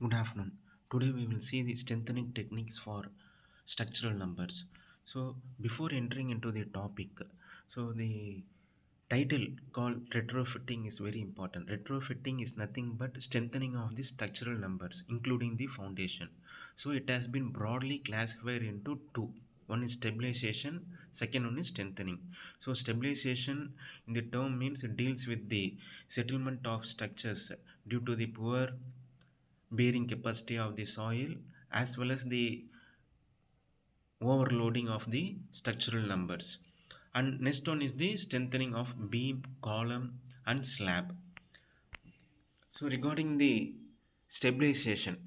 Good afternoon. Today we will see the strengthening techniques for structural numbers. So before entering into the topic, the title called retrofitting is very important. Retrofitting is nothing but strengthening of the structural numbers, including the foundation. So it has been broadly classified into two. One is stabilization, second one is strengthening. So stabilization in the term means it deals with the settlement of structures due to the poor bearing capacity of the soil as well as the overloading of the structural numbers. And next one is the strengthening of beam, column and slab. So regarding the stabilization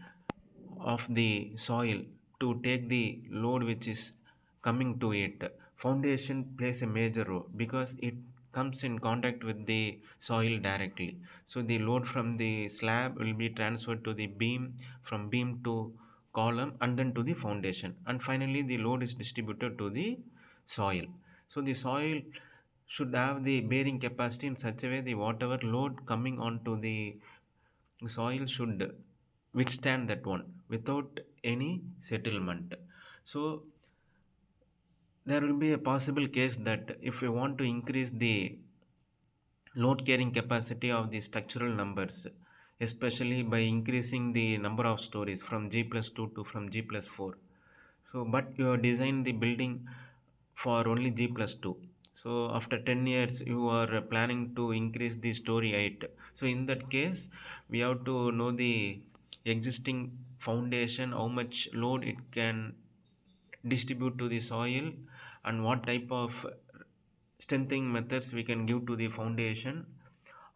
of the soil to take the load which is coming to it, foundation plays a major role because it comes in contact with the soil directly. So the load from the slab will be transferred to the beam, from beam to column and then to the foundation, and finally the load is distributed to the soil. So the soil should have the bearing capacity in such a way the whatever load coming onto the soil should withstand that one without any settlement. So there will be a possible case that if we want to increase the load carrying capacity of the structural numbers, especially by increasing the number of stories from G plus 2 to from G plus 4. So, but you have designed the building for only G plus 2. So, after 10 years, you are planning to increase the story height. So, in that case, we have to know the existing foundation, how much load it can distribute to the soil, and what type of strengthening methods we can give to the foundation,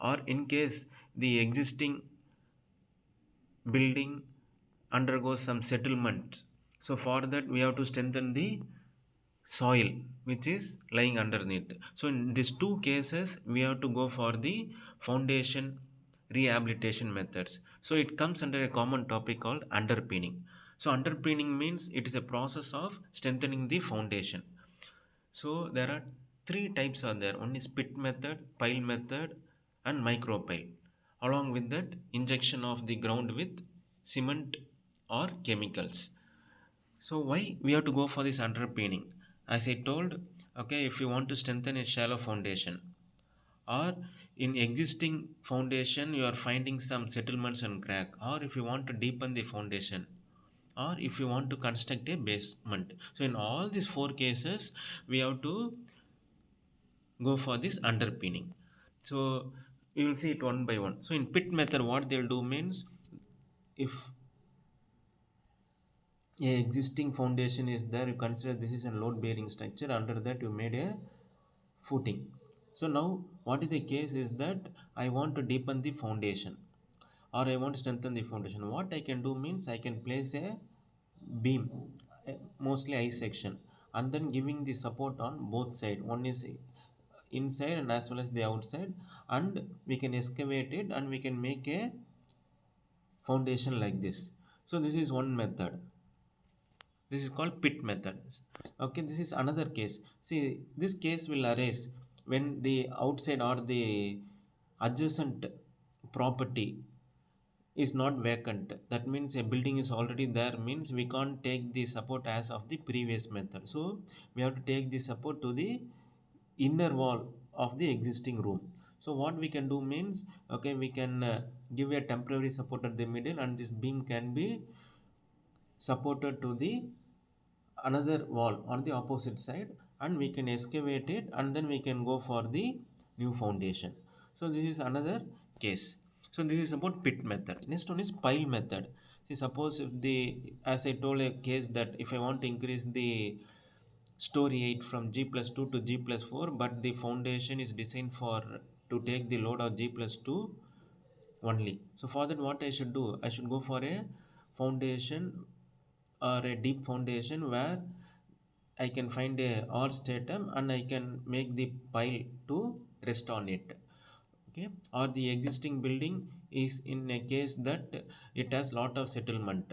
or in case the existing building undergoes some settlement, so for that we have to strengthen the soil which is lying underneath. So in these two cases we have to go for the foundation rehabilitation methods. So it comes under a common topic called underpinning. So underpinning means it is a process of strengthening the foundation. So there are three types are there. One is pit method, pile method, and micro pile. Along with that, injection of the ground with cement or chemicals. So why we have to go for this underpinning? As I told, okay, if you want to strengthen a shallow foundation, or in existing foundation you are finding some settlements and crack, or if you want to deepen the foundation, or if you want to construct a basement. So in all these four cases we have to go for this underpinning. So we will see it one by one. So in pit method what they'll do means, if a existing foundation is there, you consider this is a load bearing structure, under that you made a footing. So now what is the case is that I want to deepen the foundation or I want to strengthen the foundation. What I can do means I can place a beam, mostly I section, and then giving the support on both side. One is inside and as well as the outside, and we can excavate it and we can make a foundation like this. So this is one method. This is called pit method. Okay, this is another case. See, this case will arise when the outside or the adjacent property is not vacant. That means a building is already there, means we can't take the support as of the previous method. So we have to take the support to the inner wall of the existing room. So what we can do means, okay, we can give a temporary support at the middle, and this beam can be supported to the another wall on the opposite side, and we can excavate it and then we can go for the new foundation. So this is another case. So this is about pit method. Next one is pile method. See, suppose if the, as I told a case, that if I want to increase the story 8 from G plus 2 to G plus 4, but the foundation is designed for to take the load of G plus 2 only. So for that what I should do, I should go for a foundation or a deep foundation where I can find a R stratum and I can make the pile to rest on it. Okay, or the existing building is in a case that it has lot of settlement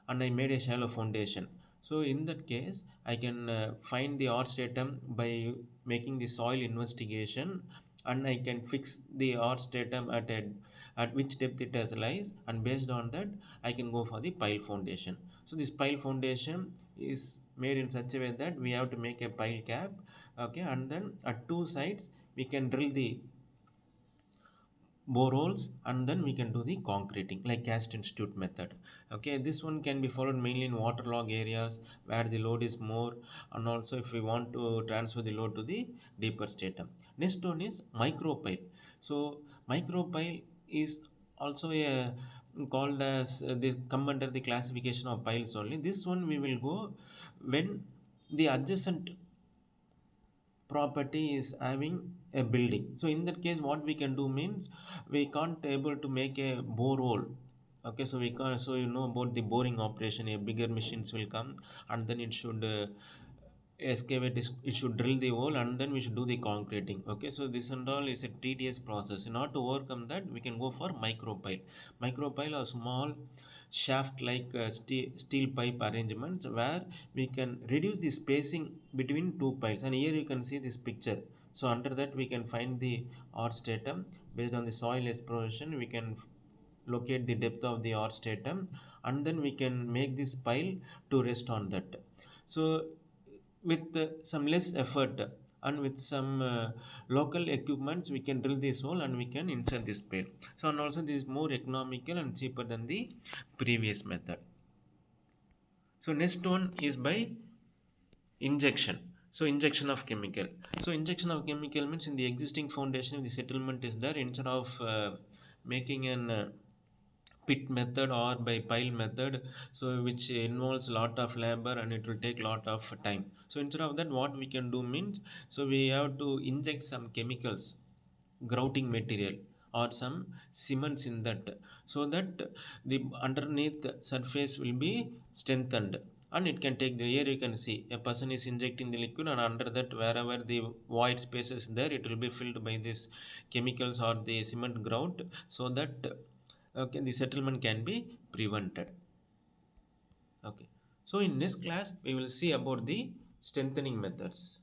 and I made a shallow foundation. So in that case I can find the R stratum by making the soil investigation and I can fix the arch datum at which depth it has lies, and based on that I can go for the pile foundation. So this pile foundation is made in such a way that we have to make a pile cap, okay, and then at two sides we can drill the bore holes, and then we can do the concreting like cast institute method. Okay, this one can be followed mainly in waterlogged areas where the load is more, and also if we want to transfer the load to the deeper stratum. Next one is micropile. So micropile is also a called as they come under the classification of piles only. This one we will go when the adjacent property is having a building. So in that case what we can do means we can't able to make a borehole. Okay, so we can, so you know about the boring operation, a bigger machines will come and then it should excavate it should drill the hole and then we should do the concreting. Okay, so this and all is a tedious process. In order to overcome that we can go for micropile. Micropile are small shaft like steel pipe arrangements where we can reduce the spacing between two piles, and here you can see this picture. So under that we can find the arch stratum. Based on the soil exploration we can locate the depth of the arch stratum, and then we can make this pile to rest on that. So with some less effort and with some local equipments we can drill this hole and we can insert this pale. So and also this is more economical and cheaper than the previous method. So next one is by injection. So injection of chemical. So injection of chemical means in the existing foundation if the settlement is there, instead of making an pit method or by pile method, so which involves a lot of labor and it will take a lot of time. So instead of that what we can do means, so we have to inject some chemicals, grouting material or some cements in that, so that the underneath surface will be strengthened and it can take the air. You can see a person is injecting the liquid and under that wherever the void space is there it will be filled by this chemicals or the cement grout, so that okay the settlement can be prevented. Okay, so in this class we will see about the strengthening methods.